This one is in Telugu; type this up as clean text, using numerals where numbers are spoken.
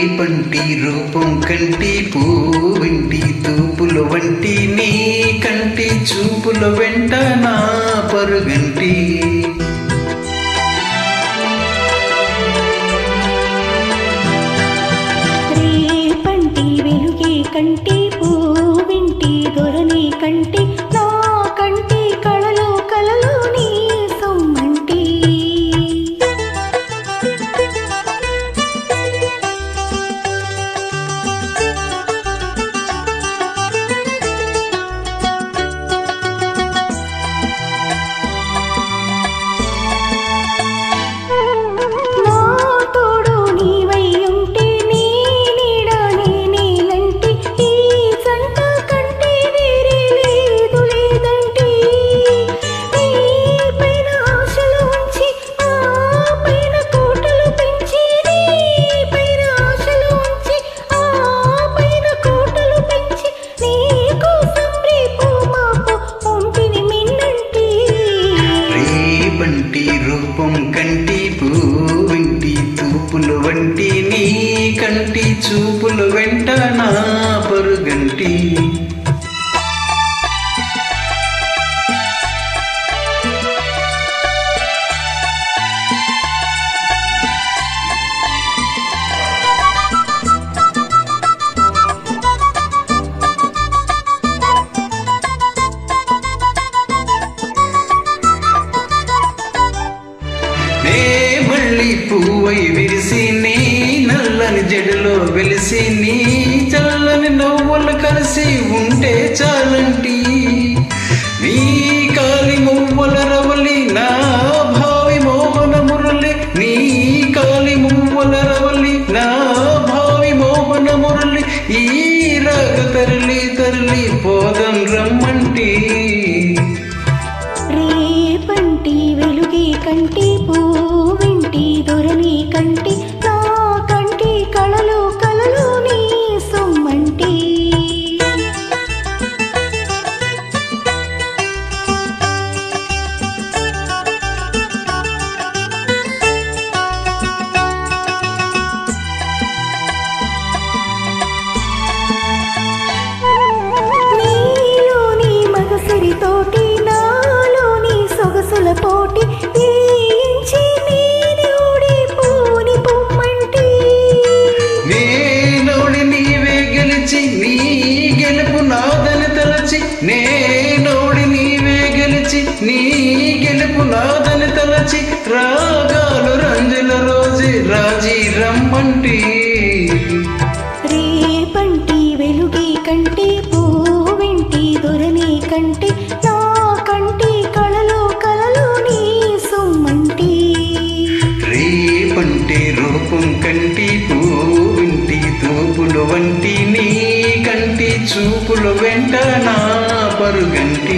రేపంటి రూపం కంటి పూవింటి తూపుల వంటి నీ కంటి చూపుల వెంట నా పరుగంటి రేపంటి వెలుగే కంటి పూవింటి దొరని కంటి నా కంటి కళలో కలలో నీ సొమ్మంటి రూపం కంటి పూవింటి తూపుల వంటి నీ కంటి చూపుల వెంట నా పరుగంటి పువ్వై విరిసి నీ నల్లని జడలో వెలిసి నీ చల్లని నవ్వులు కలిసి ఉంటే చాలంటి నీ కాలి మువ్వల రవలి నా భావి మోహన మురళి నీ కాలి మువ్వల రవలి నా భావి మోహన మురళి ఈ రాగ తరలి తరలి పోదం రమ్మంటి రేపంటి వెలుగే కంటి పూవింటి దొరని కంటి నా కంటి కళలో కలలో నీ సొమ్మంటి నీలోని మగసిరితోటి నాలోని సొగసుల పోటీ నీ గెలుపు నాదని తలచి నేనోడి నీవే గెలిచి నీ గెలుపు నాదని తలచి రాగాలు రంజుల రోజు రాజీ రమ్మంటి రేపంటి వెలుగే కంటి పూవింటి దొరని కంటి నా కంటి కళలో కలలో నీ సొమ్మంటి రేపంటి రూపం కంటి పూవింటి తూపుల వంటి నీ కంటి చూపుల వెంట నా పరుగంటి